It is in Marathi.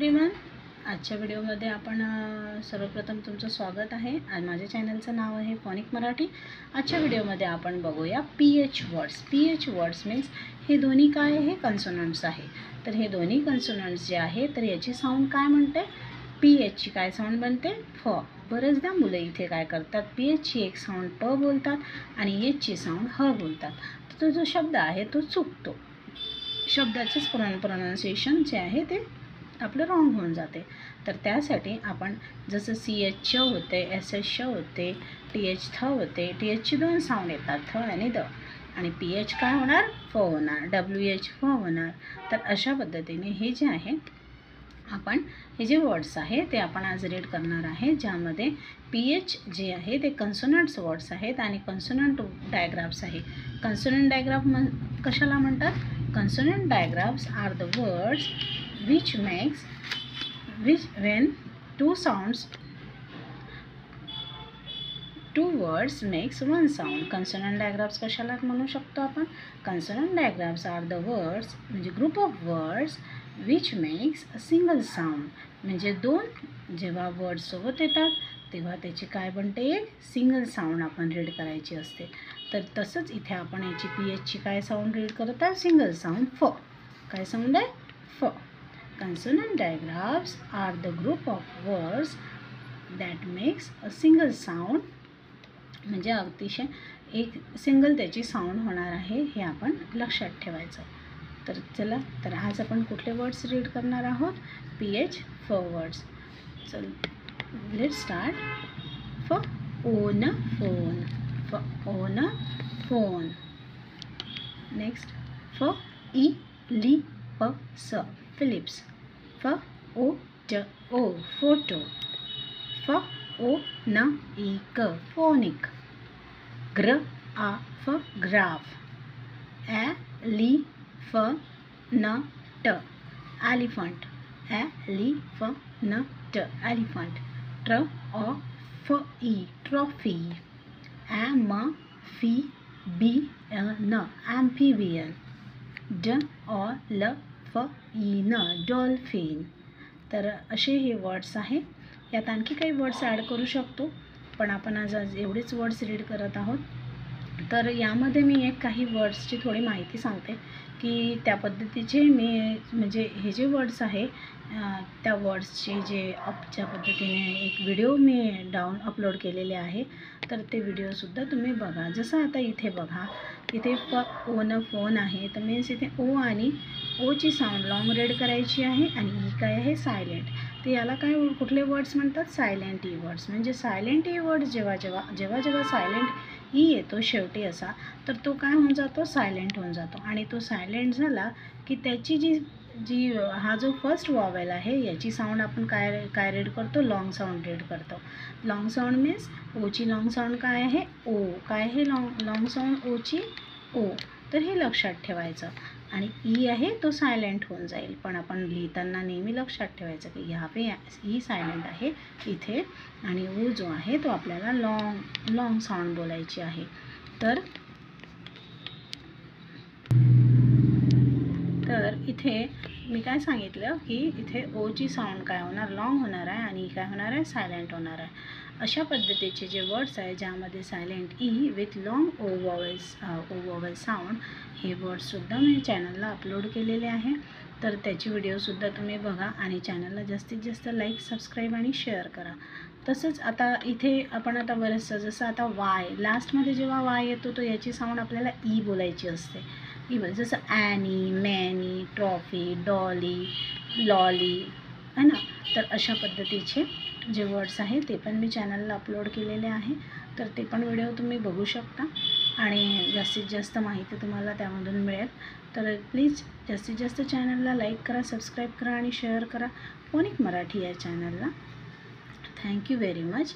एव्हरीवन, आजच्या व्हिडिओमध्ये आपण सर्वप्रथम तुमचं स्वागत आहे। आज माझ्या चॅनलचं नाव आहे फोनिक मराठी। आजच्या व्हिडिओमध्ये आपण बघूया pH words. PH words means हे दोन्ही काय आहे, कन्सोनंट्स आहे। तर हे दोन्ही कन्सोनंट्स जे आहे तर याची साऊंड काय म्हणते, पीएचची काय साऊंड बनते, फ। बरेचदा मुलं इथे काय करतात, पीएचची एक साऊंड प बोलतात आणि एचची साऊंड ह बोलतात। तर तो जो शब्द आहे तो चुकतो, शब्दाचेच प्रोनाउन्सिएशन जे आहे ते आपलं रॉंग होऊन जाते। तर त्यासाठी आपण जसं सी एच च होते, एस एच च होते, टी एच थ होते, टी एचची दोन साऊंड येतात, थ आणि द, आणि पी एच काय होणार, फ होणार, डब्ल्यू एच फ होणार। तर अशा पद्धतीने हे जे आहे आपण हे जे वर्ड्स आहे ते आपण आज रीड करणार आहे, ज्यामध्ये पी एच जे आहे ते कन्सोनंट्स वर्ड्स आहेत आणि कन्सोनंट डायग्राफ्स आहे। कन्सोनंट डायग्राफ कशाला म्हणतात, consonant digraphs are the words which when two words makes one sound। Consonant digraphs कशाला म्हणू शकतो आपण, consonant digraphs are the words म्हणजे group of words which makes a single sound। म्हणजे दोन जेव्हा वर्ड्स सोबत येतात तेव्हा त्याची काय बनते, एक सिंगल साऊंड आपण रीड करायची असते। तर तसंच इथे आपण याची पी एचची काय साऊंड रीड करत आहे, सिंगल साऊंड फ। काय साऊंड आहे, फ। Consonant digraphs are the group of words that makes a single sound। म्हणजे अतिशय एक सिंगल त्याची साऊंड होणार आहे, हे आपण लक्षात ठेवायचं। तर चला, तर आज आपण कुठले वर्ड्स रीड करणार आहोत, पी एच फ वर्ड्स। चल लेट स्टार्ट। फ ओन फोन, फ ओन फोन। नेक्स्ट फ ई ली प स फिलिप्स, फ ओ ट ओ फोटो, फ ओ न ई क फोनिक। ग्र आ फ ग्राफ, ए ली फ न ट एलिफंट, ए ली फ न ट एलिफंट। ट्र अ फ ई ट्रॉफी, ए म फी बी न एम्फीबियन। ड अ ल फ ई न डॉल्फिन। तर असे हे वर्ड्स आहे। यात आणखी काही वर्ड्स ॲड करू शकतो, पण आपण आज एवढेच वर्ड्स रीड करत आहोत। तर यामध्ये मी एक काही वर्ड्सची थोडी माहिती सांगते की त्या पद्धतीचे मी म्हणजे हे जे वर्ड्स आहे त्या वर्ड्सचे जे ज्या पद्धतीने एक व्हिडिओ मी अपलोड केलेले आहे, तर ते व्हिडिओसुद्धा तुम्ही बघा। जसं आता इथे बघा, इथे फ ओन फोन आहे, तर मीन्स इथे ओ आणि ओची साऊंड लॉंग रीड करायची आहे आणि ई काय आहे, सायलेंट। तर याला काय कुठले वर्ड्स म्हणतात, सायलेंट ई वर्ड्स। म्हणजे सायलेंट ई वर्ड्स जेव्हा सायलेंट ई येतो शेवटी असा, तर तो काय होऊन जातो, सायलेंट होऊन जातो। आणि तो सायलेंट झाला की त्याची जी हा जो फर्स्ट वॉवेल आहे याची साऊंड आपण काय रीड करतो, लॉंग साऊंड रीड करतो। लॉंग साऊंड मीन्स ओची लॉंग साऊंड काय आहे, ओ। काय आहे लॉंग साऊंड ओची, ओ। तर हे लक्षात ठेवायचं। आणि ई आहे तो सायलेंट होऊन जाईल, पण आपण लिहिताना नेहमी लक्षात ठेवायचं की ह्या पे ई सायलेंट आहे इथे, आणि ओ जो आहे तो आपल्याला लॉंग साऊंड बोलायची आहे। तर इथे मी काय सांगितलं की इथे ओची साऊंड काय होणार, लॉंग होणार आहे, आणि काय होणार आहे, सायलेंट होणार आहे। अशा पद्धतीचे जे वर्ड्स आहे ज्यामध्ये silent E with long O vowel sound, हे वर्ड्ससुद्धा मी चॅनलला अपलोड केलेले आहे। तर त्याची व्हिडिओसुद्धा तुम्ही बघा आणि चॅनलला जास्तीत जास्त लाईक, सबस्क्राईब आणि शेअर करा। तसंच आता इथे आपण आता बरंचसं जसं आता वाय, लास्टमध्ये जेव्हा वाय येतो तो याची साऊंड आपल्याला ई बोलायची असते, ई जसं any, many, trophy, Dolly, lolly, है ना। तर अशा पद्धतीचे जे वर्ड्स आहे ते पण मी चॅनलला अपलोड केलेले आहे, तर ते पण व्हिडिओ तुम्ही बघू शकता आणि जास्तीत जास्त माहिती तुम्हाला त्यामधून मिळेल। तर प्लीज जास्तीत जास्त चॅनलला लाईक करा, सबस्क्राईब करा आणि शेअर करा फोनिक मराठी या चॅनलला। Thank you very much.